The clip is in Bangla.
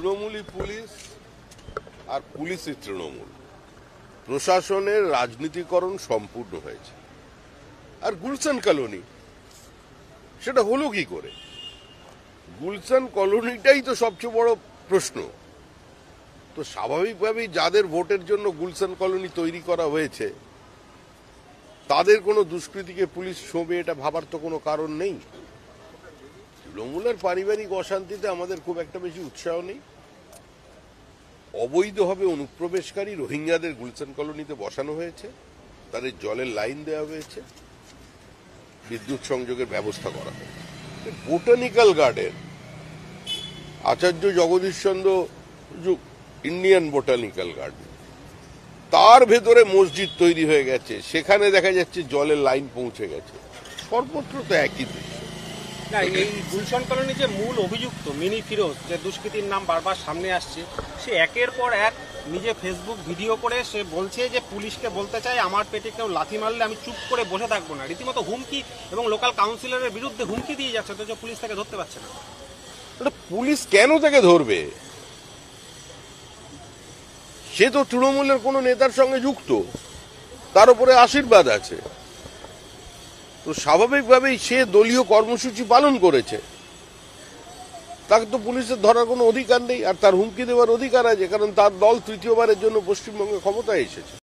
তৃণমূলী পুলিশ আর পুলিশের তৃণমূল প্রশাসনের রাজনীতিকরণ সম্পূর্ণ হয়েছে। আর গুলশান কলোনি সেটা হলো কি করে? গুলশান কলোনিটাই তো সবচেয়ে বড় প্রশ্ন। তো স্বাভাবিকভাবেই যাদের ভোটের জন্য গুলশান কলোনি তৈরি করা হয়েছে তাদের কোনো দুষ্কৃতিকে পুলিশ ছোঁবে এটা ভাবার তো কোনো কারণ নেই। তৃণমূলের পারিবারিক অশান্তিতে আমাদের খুব একটা বেশি উৎসাহ নেই। অবৈধভাবে অনুপ্রবেশকারী রোহিঙ্গাদের গুলশান কলোনিতে বসানো হয়েছে, তাদের জলের লাইন দেওয়া হয়েছে, বিদ্যুৎ সংযোগের ব্যবস্থা করা হয়েছে। বোটানিক্যাল গার্ডেন, আচার্য Jagadish Chandra Indian botanical garden, তার ভেতরে মসজিদ তৈরি হয়ে গেছে, সেখানে দেখা যাচ্ছে জলের লাইন পৌঁছে গেছে। সর্বত্র তো একই দৃশ্য। না, এই গুলশান কলোনি যে মূল অভিযুক্ত মিনি ফিরোজ, যে দুষ্কৃতীর নাম বারবার সামনে আসছে, সে একের পর এক নিজে ফেসবুক ভিডিও করে সে বলছে যে পুলিশকে বলতে চাই আমার পেটে কেউ লাথি মারলে আমি চুপ করে বসে থাকবো না। রীতিমতো হুমকি এবং লোকাল কাউন্সিলরের বিরুদ্ধে হুমকি দিয়ে যাচ্ছে, অথচ পুলিশ তাকে ধরতে পারছে না। পুলিশ কেন তাকে ধরবে? সে তো তৃণমূলের কোন নেতার সঙ্গে যুক্ত, তার উপরে আশীর্বাদ আছে, তো স্বাভাবিকভাবেই সে দলীয় কর্মসূচি পালন করেছে, তাকে তো পুলিশের ধরার কোনো অধিকার নেই। আর তার হুমকি দেওয়ার অধিকার আছে, কারণ তার দল তৃতীয়বারের জন্য পশ্চিমবঙ্গে ক্ষমতায় এসেছে।